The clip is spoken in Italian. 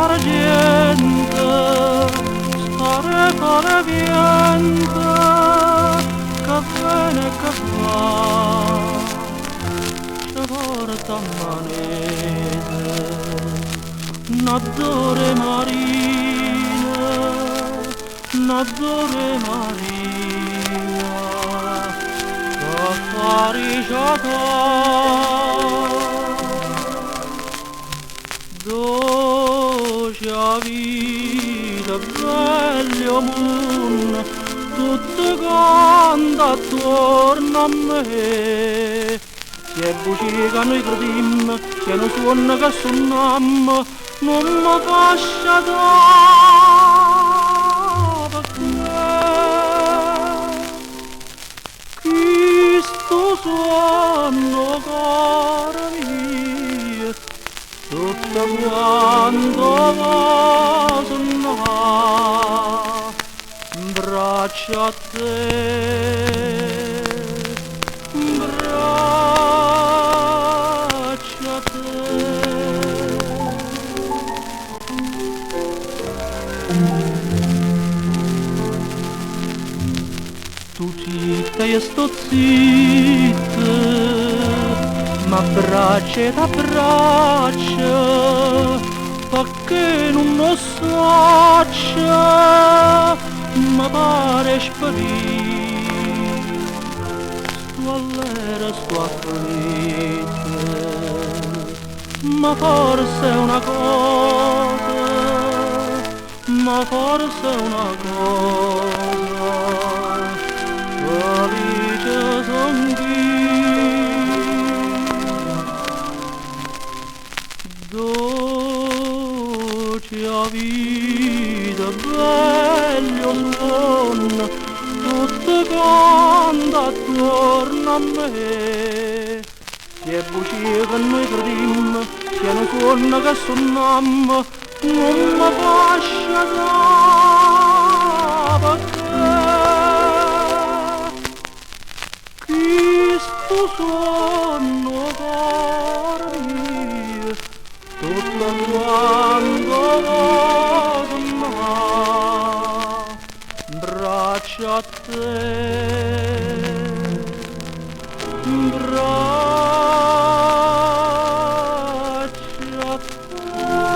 d'argento, stareta de viento, che viene che va, ci porta manete, n'addore marina, n'addore marina, che fariciata. Dolce vita, bello mondo, tutto canta attorno a me. Se è bugie che noi crediamo, se è un suono che suoniamo, non mi faccia dare perché questo suono caro mio, tutto quanto va suonare, braccia a te, braccia a te. Tu zitta, io sto zitta, ma braccia da braccia, perché non lo saccia, ma pare sparire. Sto all'era, sto afflitta, ma forse è una cosa, ma forse è una cosa, felice son dolce vita, bello suono, tutto canta attorno a me. Se è bugie che noi crediamo, se è un suono che suoniamo, non mi faccia dare perché questo suono caro mio, tutto quanto va, braccia a te, braccia a te.